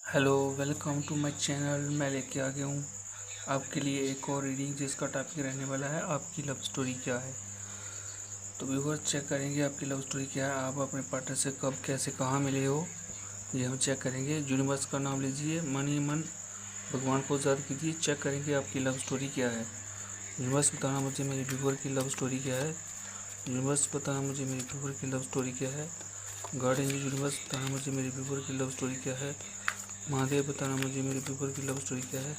Hello, welcome to my channel. मैं लेके आ गया हूँ आपके लिए एक और रीडिंग जिसका टॉपिक रहने वाला है आपकी लव स्टोरी क्या है। तो व्यूअर्स चेक करेंगे आपकी लव स्टोरी क्या है, आप अपने पार्टनर से कब कैसे कहाँ मिले हो, ये हम चेक करेंगे। यूनिवर्स का नाम लीजिए, मन ही मन भगवान को याद कीजिए। चेक करेंगे आपकी लव स्टोरी क्या है। यूनिवर्स बताना मुझे मेरे व्यूअर की लव स्टोरी क्या है। यूनिवर्स बताना मुझे मेरे व्यूअर की लव स्टोरी क्या है। गॉड एंजल यूनिवर्स बताना मुझे मेरे व्यूअर की लव स्टोरी क्या है। महादेव बताना मुझे मेरे व्यूअर की लव स्टोरी क्या है।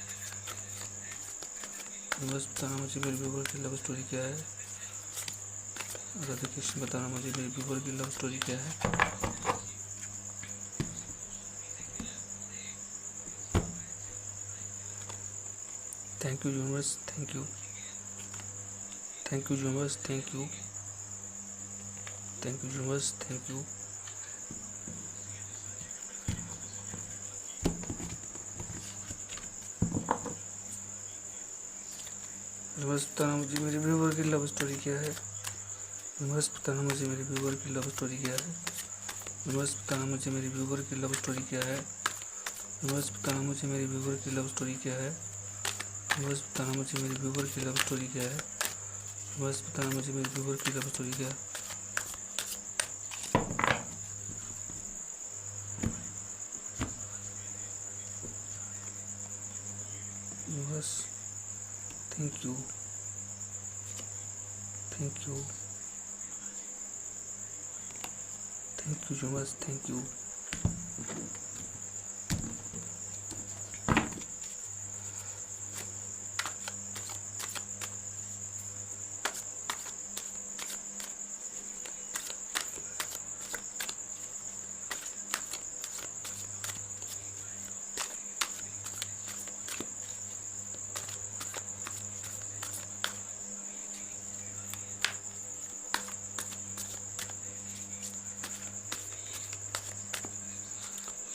यूनिवर्स बताना मुझे मेरे व्यूअर की लव स्टोरी क्या है। राधा कृष्ण बताना मुझे मेरे व्यूअर की लव स्टोरी क्या है। Thank you universe, thank you, thank you universe, thank you, thank you universe, thank you. Universe बताना मुझे मेरे व्यूअर की लव स्टोरी क्या है। यूनिवर्स बताना मुझे मेरे व्यूअर की लव स्टोरी क्या है। यूनिवर्स बताना मुझे मेरे व्यूअर की लव स्टोरी क्या है। यूनिवर्स बताना मुझे मेरे व्यूअर की लव स्टोरी क्या है। यूनिवर्स बताना मुझे मेरे व्यूअर की लव स्टोरी क्या है। यूनिवर्स बताना मुझे मेरे व्यूअर की लव स्टोरी क्या है। Universe thank you, thank you, thank you universe, thank you.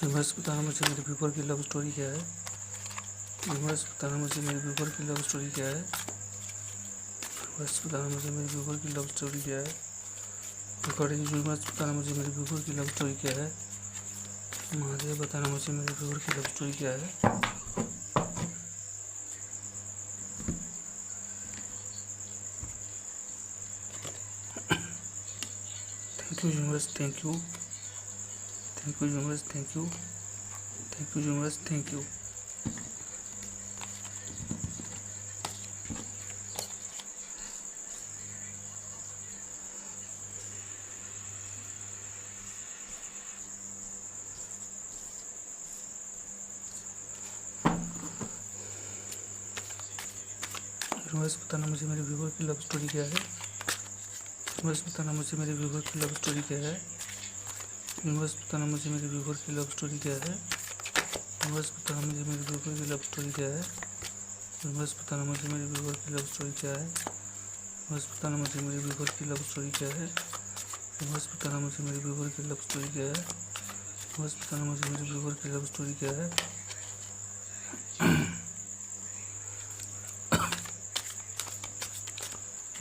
Universe बताना मुझे मेरे व्यूअर की लव स्टोरी क्या है। यूनिवर्स बताना मुझे मेरे व्यूअर की लव स्टोरी क्या है। यूनिवर्स बताना मुझे मेरे व्यूअर की लव स्टोरी क्या है। अकॉर्डिंग यूनिवर्स बताना मुझे मेरे व्यूअर की लव स्टोरी क्या है। महादेव बताना मुझे मेरे व्यूअर की लव स्टोरी क्या है। Thank you universe, thank you, thank you universe, thank you, thank you universe, thank you. Universe बताना मुझे मेरे व्यूअर की लव स्टोरी क्या है। यूनिवर्स बताना मुझे मेरे व्यूअर की लव स्टोरी क्या है। यूनिवर्स बताना मुझे मेरे व्यूअर की लव स्टोरी क्या है। यूनिवर्स बताना मुझे मेरे व्यूअर की लव स्टोरी क्या है। यूनिवर्स बताना मुझे मेरे व्यूअर की लव स्टोरी क्या है। यूनिवर्स बताना मुझे मेरे व्यूअर की लव स्टोरी क्या है। यूनिवर्स बताना मुझे मेरे व्यूअर की लव स्टोरी क्या है।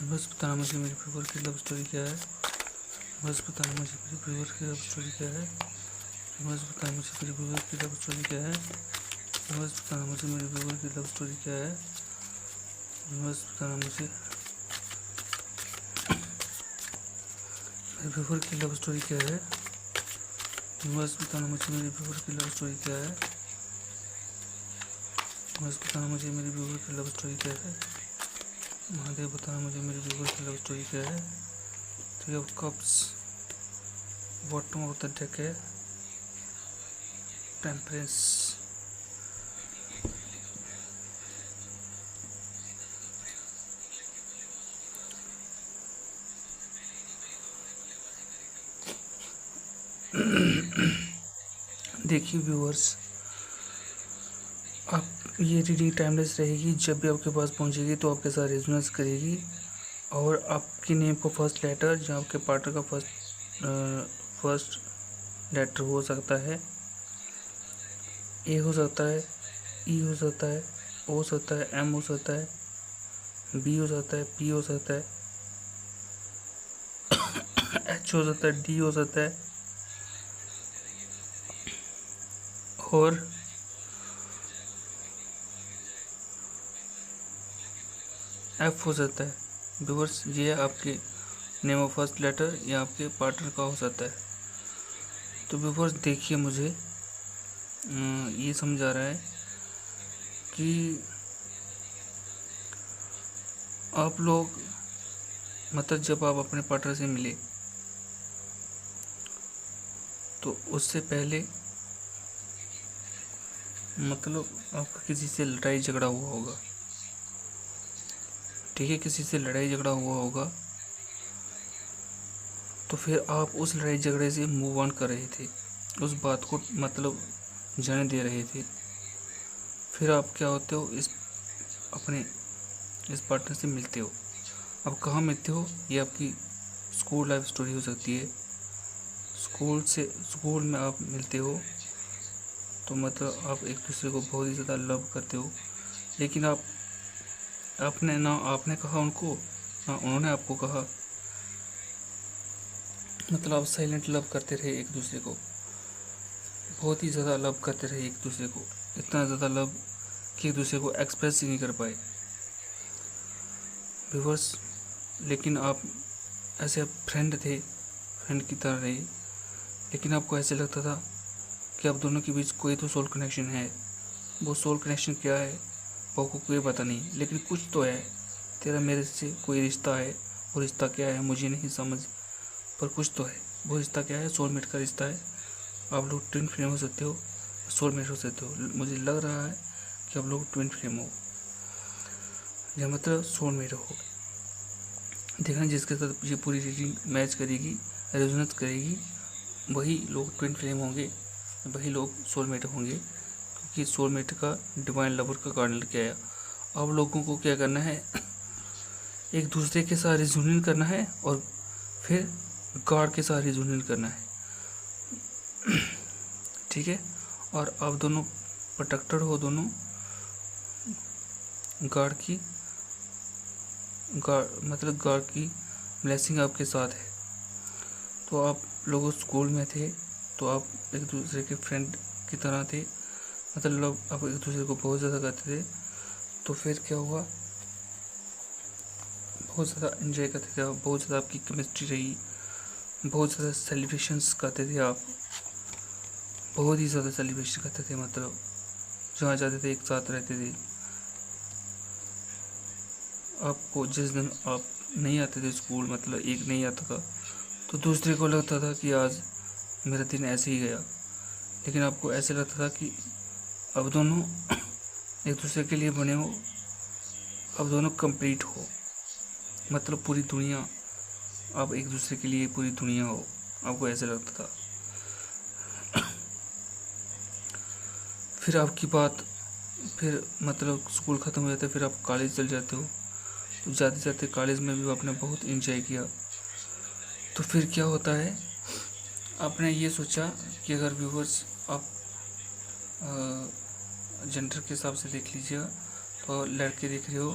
यूनिवर्स बताना मुझे मेरे व्यूअर की लव स्टोरी क्या है। यूनिवर्स बताना मुझे मेरे व्यूअर की लव स्टोरी क्या है। यूनिवर्स बताना मुझे मेरे व्यूअर की लव स्टोरी क्या है। यूनिवर्स बताना मुझे मेरे व्यूअर की लव स्टोरी क्या है। यूनिवर्स बताना मुझे मेरे व्यूअर की लव स्टोरी क्या है। यूनिवर्स बताना मुझे मेरे व्यूअर की लव स्टोरी क्या है। यूनिवर्स बताना मुझे मेरे व्यूअर की लव स्टोरी क्या है। यूनिवर्स बताना मुझे मेरे व्यूअर की लव स्टोरी क्या है। महादेव बताना मुझे मेरे व्यूअर की लव स्टोरी क्या है। Three of cups, bottom of the deck है टेम्परेंस। देखिए व्यूअर्स, आप ये रीडिंग टाइमलेस रहेगी। जब भी आपके पास पहुंचेगी तो आपके साथ रेजोनेंस करेगी और आपकी नेम का फर्स्ट लेटर या आपके पार्टनर का फर्स्ट लेटर हो सकता है। ए हो सकता है, ई हो सकता है, ओ हो सकता है, एम हो सकता है, बी हो सकता है, पी हो सकता है, एच हो सकता है, डी हो सकता है और एफ हो सकता है। व्यूअर्स, ये आपके नेम ऑफ फर्स्ट लेटर या आपके पार्टनर का हो सकता है। तो व्यूअर्स देखिए, मुझे ये समझ आ रहा है कि आप लोग मतलब जब आप अपने पार्टनर से मिले तो उससे पहले मतलब आपका किसी से लड़ाई झगड़ा हुआ होगा। ठीक है, किसी से लड़ाई झगड़ा हुआ होगा तो फिर आप उस लड़ाई झगड़े से मूव ऑन कर रहे थे, उस बात को मतलब जाने दे रहे थे। फिर आप क्या होते हो, अपने इस पार्टनर से मिलते हो। अब कहाँ मिलते हो, ये आपकी स्कूल लाइफ स्टोरी हो सकती है। स्कूल में आप मिलते हो तो मतलब आप एक दूसरे को बहुत ही ज़्यादा लव करते हो, लेकिन आपने कहा उनको, ना उन्होंने आपको कहा। मतलब आप साइलेंट लव करते रहे एक दूसरे को, बहुत ही ज़्यादा लव करते रहे एक दूसरे को, इतना ज़्यादा लव कि एक दूसरे को एक्सप्रेस ही नहीं कर पाए व्यूअर्स। लेकिन आप ऐसे फ्रेंड थे, फ्रेंड की तरह रहे, लेकिन आपको ऐसे लगता था कि आप दोनों के बीच कोई तो सोल कनेक्शन है। वो सोल कनेक्शन क्या है वो आपको कोई पता नहीं, लेकिन कुछ तो है, तेरा मेरे से कोई रिश्ता है। वो रिश्ता क्या है मुझे नहीं समझ, पर कुछ तो है। वो रिश्ता क्या है, सोलमेट का रिश्ता है। आप लोग ट्विन फ्लेम हो सकते हो, सोलमेट हो सकते हो। मुझे लग रहा है कि आप लोग ट्विन फ्लेम हो, या मतलब सोलमेट हो। देखना, जिसके साथ ये पूरी रीडिंग मैच करेगी, रेजोनेट करेगी, वही लोग ट्विन फ्लेम होंगे, वही लोग सोलमेट होंगे, क्योंकि सोलमेट का डिवाइन लवर का कार्डिनल क्या है। अब लोगों को क्या करना है, एक दूसरे के साथ रिजोनेट करना है और फिर गॉड के साथ रिजोनेट करना है। ठीक है, और आप दोनों प्रोटेक्टेड हो, दोनों गॉड की ब्लेसिंग आपके साथ है। तो आप लोग स्कूल में थे तो आप एक दूसरे के फ्रेंड की तरह थे, मतलब आप एक दूसरे को बहुत ज़्यादा करते थे। तो फिर क्या हुआ, बहुत ज़्यादा एंजॉय करते थे आप, बहुत ज़्यादा आपकी केमिस्ट्री रही, बहुत ज़्यादा सेलिब्रेशंस करते थे आप, बहुत ही ज़्यादा सेलिब्रेशन करते थे। मतलब जहाँ जाते थे एक साथ रहते थे। आपको जिस दिन आप नहीं आते थे स्कूल, मतलब एक नहीं आता था तो दूसरे को लगता था कि आज मेरा दिन ऐसे ही गया, लेकिन आपको ऐसे लगता था कि अब दोनों एक दूसरे के लिए बने हो, अब दोनों कंप्लीट हो, मतलब पूरी दुनिया, अब एक दूसरे के लिए पूरी दुनिया हो, आपको ऐसे लगता था। फिर आपकी बात, फिर मतलब स्कूल ख़त्म हो जाता है, फिर आप कॉलेज चल जाते हो। तो जाते जाते कॉलेज में भी आपने बहुत एंजॉय किया। तो फिर क्या होता है, आपने ये सोचा कि अगर व्यूवर्स आप जेंडर के हिसाब से देख लीजिए, तो लड़के देख रहे हो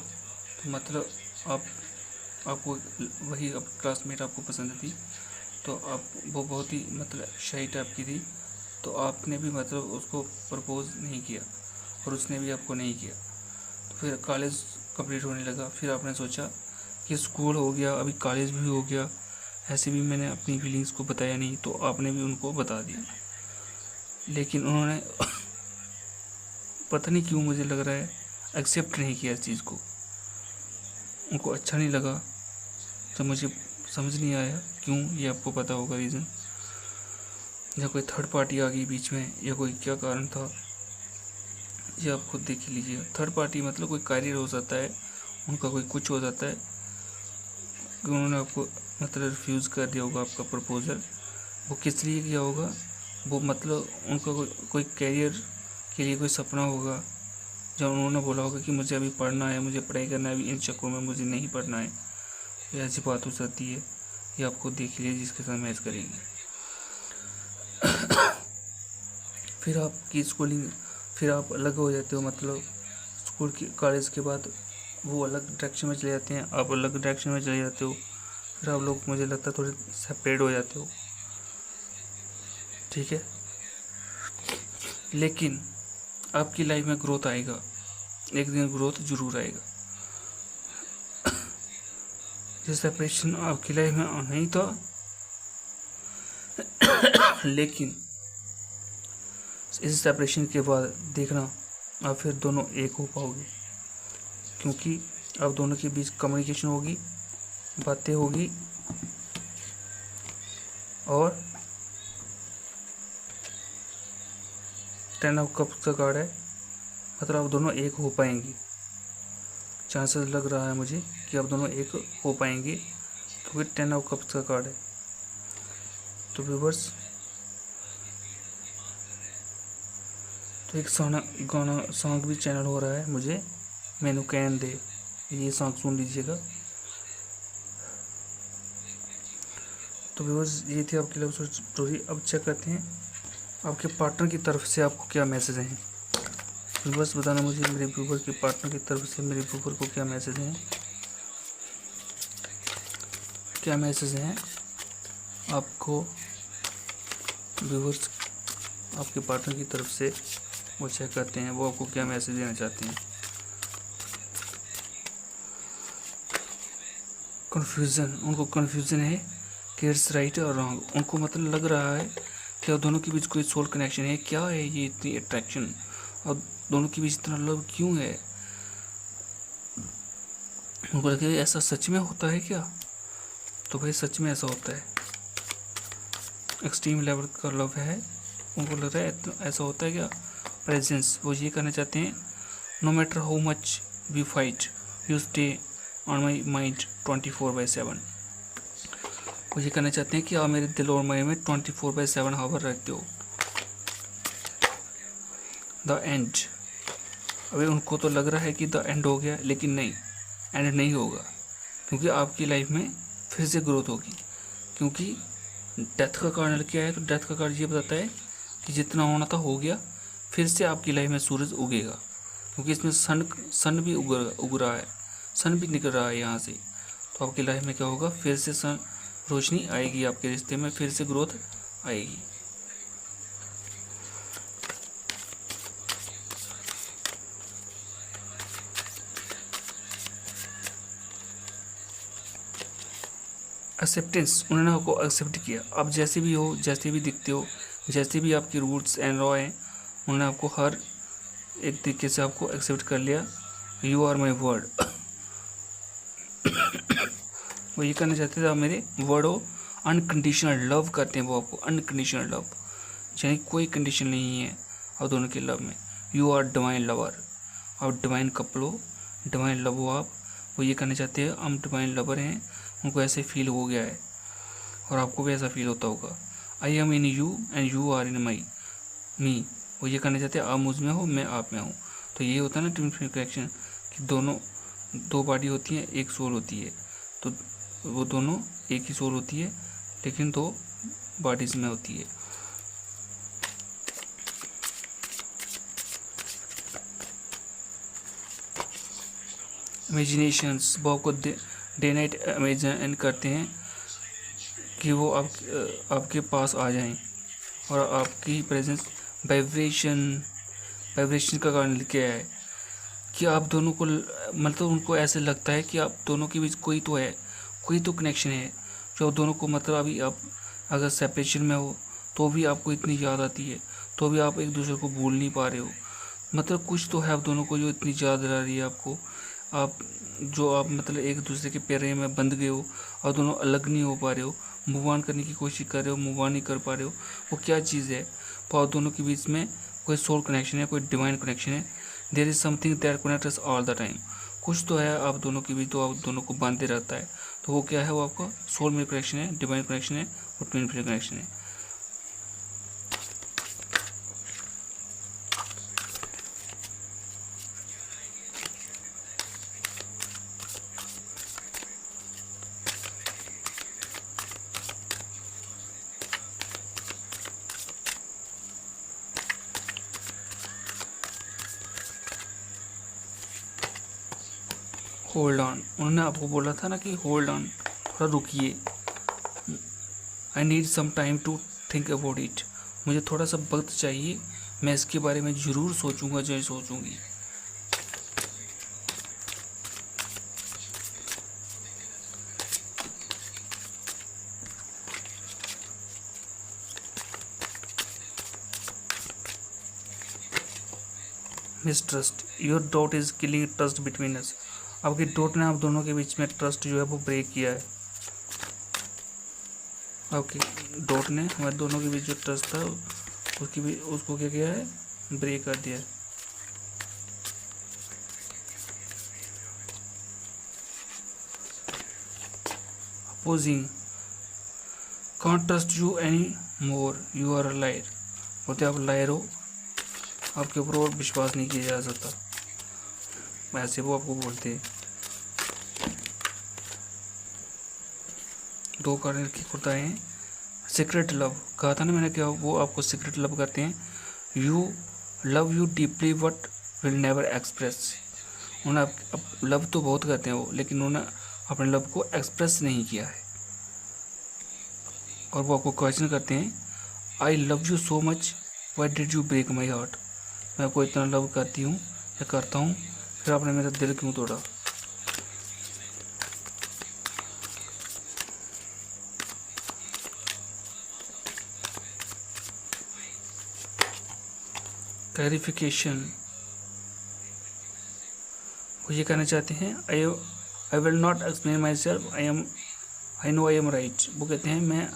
तो मतलब आपको वही क्लासमेट आपको पसंद थी, तो आप वो बहुत ही मतलब शाई टाइप की थी, तो आपने भी मतलब उसको प्रपोज नहीं किया और उसने भी आपको नहीं किया। तो फिर कॉलेज कंप्लीट होने लगा, फिर आपने सोचा कि स्कूल हो गया, अभी कॉलेज भी हो गया, ऐसे भी मैंने अपनी फीलिंग्स को बताया नहीं, तो आपने भी उनको बता दिया। लेकिन उन्होंने पता नहीं क्यों मुझे लग रहा है एक्सेप्ट नहीं किया इस चीज़ को, उनको अच्छा नहीं लगा। तो मुझे समझ नहीं आया क्यों, ये आपको पता होगा रीज़न, या कोई थर्ड पार्टी आ गई बीच में, या कोई क्या कारण था, ये आप खुद देख लीजिए। थर्ड पार्टी मतलब कोई कैरियर हो सकता है उनका, कोई कुछ हो जाता है कि उन्होंने आपको मतलब रिफ्यूज़ कर दिया होगा आपका प्रपोज़ल। वो किस लिए किया होगा, वो मतलब उनका कोई कैरियर के लिए कोई सपना होगा, जब उन्होंने बोला होगा कि मुझे अभी पढ़ना है, मुझे पढ़ाई करना है, अभी इन चक्करों में मुझे नहीं पढ़ना है, ये ऐसी बात हो सकती है। ये आपको देख लीजिए जिसके साथ मैच करेगी। फिर आपकी स्कूलिंग, फिर आप अलग हो जाते हो, मतलब स्कूल की कॉलेज के बाद वो अलग डायरेक्शन में चले जाते हैं, आप अलग डायरेक्शन में चले जाते हो। फिर आप लोग मुझे लगता है थोड़े सेपरेट हो जाते हो। ठीक है, लेकिन आपकी लाइफ में ग्रोथ आएगा, एक दिन ग्रोथ जरूर आएगा। ये सेपरेशन आपकी लाइफ में नहीं था, लेकिन इस सेपरेशन के बाद देखना आप फिर दोनों एक हो पाओगे, क्योंकि आप दोनों के बीच कम्युनिकेशन होगी, बातें होगी, और 10 ऑफ कप्स का कार्ड है, मतलब आप दोनों एक हो पाएंगे। चांसेस लग रहा है मुझे कि आप दोनों एक हो पाएंगे, क्योंकि 10 ऑफ कप्स का कार्ड है। तो व्यूवर्स, तो एक गाना सॉन्ग भी चैनल हो रहा है मुझे, मैनू कैन दे, ये सॉन्ग सुन लीजिएगा। तो व्यूअर्स, ये थी आपकी लव स्टोरी। अब चेक करते हैं आपके पार्टनर की तरफ से आपको क्या मैसेज हैं। व्यूअर्स बताना मुझे, मेरे व्यूवर के पार्टनर की तरफ से मेरे व्यूवर को क्या मैसेज हैं, क्या मैसेज हैं आपको व्यूअर्स आपके पार्टनर की तरफ से। वो चेक करते हैं वो आपको क्या मैसेज देना चाहते हैं। कन्फ्यूज़न, उनको कन्फ्यूज़न है कि इट्स राइट और रॉन्ग। उनको मतलब लग रहा है कि दोनों के बीच कोई सोल कनेक्शन है। क्या है ये इतनी अट्रैक्शन, और दोनों के बीच इतना लव क्यों है? उनको लगता है ऐसा सच में होता है क्या? तो भाई सच में ऐसा होता है, एक्सट्रीम लेवल का लव है। उनको लग रहा है ऐसा होता है क्या? प्रेजेंस, वो ये कहना चाहते हैं, no matter how much we fight you stay on my mind 24/7। वो ये कहना चाहते हैं कि आप मेरे दिल और मन में 24/7 हावर रहते हो। द एंड, अभी उनको तो लग रहा है कि द एंड हो गया, लेकिन नहीं, एंड नहीं होगा, क्योंकि आपकी लाइफ में फिर से ग्रोथ होगी। क्योंकि डेथ का कारण क्या है? तो डेथ का कारण ये बताता है कि जितना होना था हो गया, फिर से आपकी लाइफ में सूरज उगेगा, क्योंकि इसमें सन भी उग रहा है, सन भी निकल रहा है यहाँ से। तो आपकी लाइफ में क्या होगा? फिर से सन रोशनी आएगी, आपके रिश्ते में फिर से ग्रोथ आएगी। एक्सेप्टेंस, उन्होंने आपको एक्सेप्ट किया। आप जैसे भी हो, जैसे भी दिखते हो, जैसे भी आपके रूट्स एंड लॉ हैं, उन्होंने आपको हर एक तरीके से आपको एक्सेप्ट कर लिया। यू आर माई वर्ड, वो ये करना चाहते थे आप मेरे वर्ड हो। अनकंडीशनल लव करते हैं वो आपको, अनकंडीशनल लव, यानी कोई कंडीशन नहीं है आप दोनों के लव में। यू आर डिवाइन लवर, आप डिवाइन कपल हो, डिवाइन लव हो आप। वो ये करना चाहते हैं हम डिवाइन लवर हैं, उनको ऐसे फील हो गया है, और आपको भी ऐसा फील होता होगा। I am in you and you are in my me, वो ये करना चाहते हैं आप मुझ में हो, मैं आप में हूँ। तो ये होता है ना ट्विन फ्लेम कनेक्शन, कि दोनों दो बॉडी होती है, एक सोल होती है। तो वो दोनों एक ही सोल होती है, लेकिन दो बॉडीज में होती है। इमेजिनेशंस, वो आपको डे नाइट इमेजिन करते हैं कि वो आपके पास आ जाएं, और आपकी प्रेजेंस वाइब्रेशन का कारण क्या है कि आप दोनों को मतलब उनको ऐसे लगता है कि आप दोनों के बीच कोई तो है, कोई तो कनेक्शन है, जो दोनों को मतलब अभी आप अगर सेपरेशन में हो तो भी आपको इतनी याद आती है, तो भी आप एक दूसरे को भूल नहीं पा रहे हो। मतलब कुछ तो है आप दोनों को जो इतनी याद आ रही है आपको, आप मतलब एक दूसरे के पैर में बंध गए हो और दोनों अलग नहीं हो पा रहे हो, मूव ऑन करने की कोशिश कर रहे हो, मूव ऑन नहीं कर पा रहे हो। वो क्या चीज़ है? तो आप दोनों के बीच में कोई सोल कनेक्शन है, कोई डिवाइन कनेक्शन है। There is something that connect us all the time. कुछ तो है आप दोनों के बीच, तो आप दोनों को बांधे रहता है। तो वो क्या है? वो आपका सोल में कनेक्शन है, डिवाइन कनेक्शन है, और ट्विन फ्लेम कनेक्शन है। होल्ड ऑन, उन्होंने आपको बोला था ना कि होल्ड ऑन, थोड़ा रुकिए। I need some time to think about it, मुझे थोड़ा सा वक्त चाहिए, मैं इसके बारे में ज़रूर सोचूंगा, जो सोचूंगी। Mistrust, your doubt is killing trust between us. आपकी डाउट ने आप दोनों के बीच में ट्रस्ट जो है वो ब्रेक किया है। आपकी डाउट ने हमारे दोनों के बीच जो ट्रस्ट था उसको क्या किया है, ब्रेक कर दिया है। Opposing, can't trust you any more, you are a liar. बोलते आप लायर हो, आपके ऊपर और विश्वास नहीं किया जा सकता, ऐसे वो आपको बोलते हैं। दो कारण की खुदाएँ हैं। सीक्रेट लव, कहा था ना मैंने, क्या वो आपको सीक्रेट लव करते हैं। You love you deeply but will never express. उन्हें आप लव तो बहुत करते हैं वो, लेकिन उन्होंने अपने लव को एक्सप्रेस नहीं किया है। और वो आपको क्वेश्चन करते हैं, I love you so much, why did you break my heart. मैं आपको इतना लव करती हूँ या करता हूँ, फिर आपने मेरा दिल क्यों तोड़ा। क्लैरिफिकेशन, वो ये कहना चाहते हैं, I will not explain my self, I know I am right. वो कहते हैं मैं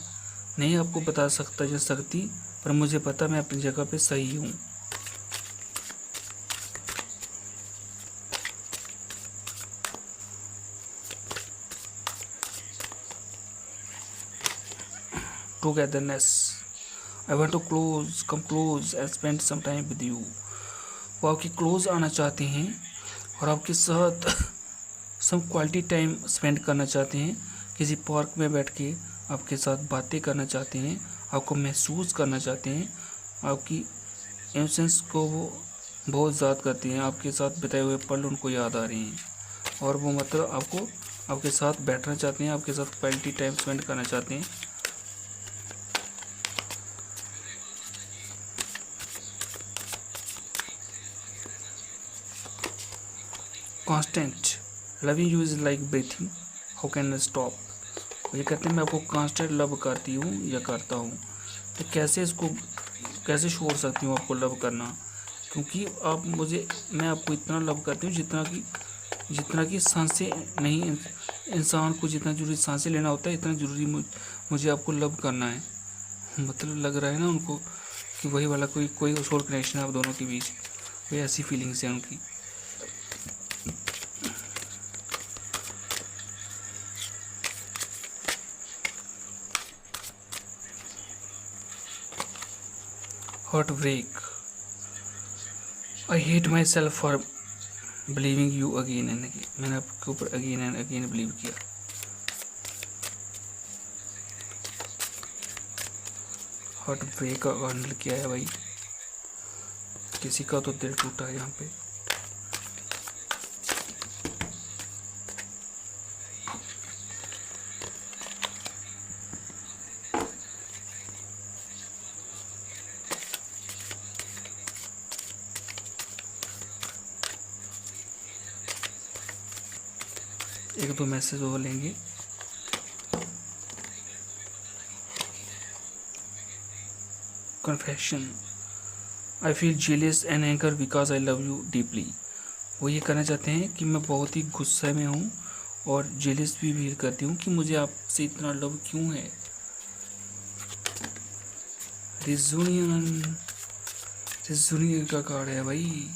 नहीं आपको बता सकती, पर मुझे पता मैं अपनी जगह पे सही हूँ। Togetherness, I want to come close and spend some time with you. वो आपके क्लोज आना चाहते हैं और आपके साथ सम क्वालिटी टाइम स्पेंड करना चाहते हैं। किसी पार्क में बैठ के आपके साथ बातें करना चाहते हैं, आपको महसूस करना चाहते हैं, आपकी एब्सेंस को वो बहुत याद करते हैं, आपके साथ बिताए हुए पल उनको याद आ रहे हैं, और वो मतलब आपके साथ बैठना चाहते हैं, आपके साथ क्वालिटी टाइम स्पेंड करना चाहते हैं। Constant, loving you is like breathing, how can I stop. ये कहते हैं मैं आपको कांस्टेंट लव करती हूँ या करता हूँ, तो कैसे छोड़ सकती हूँ आपको लव करना, क्योंकि मैं आपको इतना लव करती हूँ जितना कि सांसें नहीं, इंसान को जितना जरूरी सांसें लेना होता है, इतना ज़रूरी मुझे आपको लव करना है। मतलब लग रहा है ना उनको कि वही वाला कोई सोल कनेक्शन है आप दोनों के बीच, कोई ऐसी फीलिंग्स हैं उनकी। Heart break, I hate myself for believing you again and again. मैंने आपके ऊपर अगेन एंड अगेन बिलीव किया। हार्ट ब्रेक का हैंडल किया है भाई, किसी का तो दिल टूटा है यहाँ पे। एक दो मैसेज और लेंगे। Confession, I feel jealous and anger because I love you deeply. वो ये कहना चाहते हैं कि मैं बहुत ही गुस्से में हूँ और जेलियस भी फील करती हूँ कि मुझे आपसे इतना लव क्यों है। रिजूनियन का कार्ड है भाई,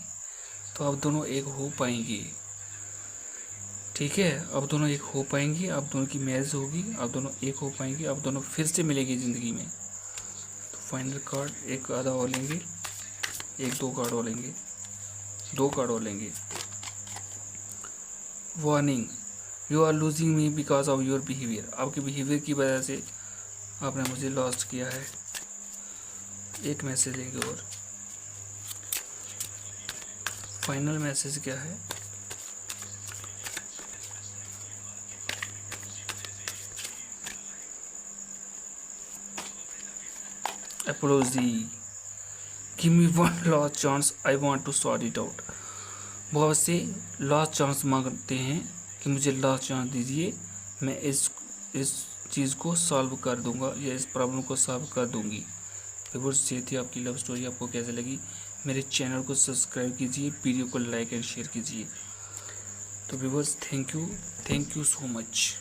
तो आप दोनों एक हो पाएंगे। ठीक है, आप दोनों एक हो पाएंगे, आप दोनों की मैरिज होगी, आप दोनों एक हो पाएंगे, आप दोनों फिर से मिलेंगे ज़िंदगी में। तो फाइनल कार्ड एक आधा और लेंगे, दो कार्ड और लेंगे। Warning, you are losing me because of your behaviour. आपके बिहेवियर की वजह से आपने मुझे लॉस्ट किया है। एक मैसेज लेंगे और फाइनल मैसेज क्या है। Apology, give me one last chance, I want to sort it out। वो आपसे लास्ट चांस मांगते हैं कि मुझे लास्ट चांस दीजिए, मैं इस चीज़ को सॉल्व कर दूंगा या इस प्रॉब्लम को सॉल्व कर दूंगी। तो वो ये थी आपकी लव स्टोरी। आपको कैसे लगी मेरे चैनल को सब्सक्राइब कीजिए, वीडियो को लाइक एंड शेयर कीजिए। तो viewers, thank you so much.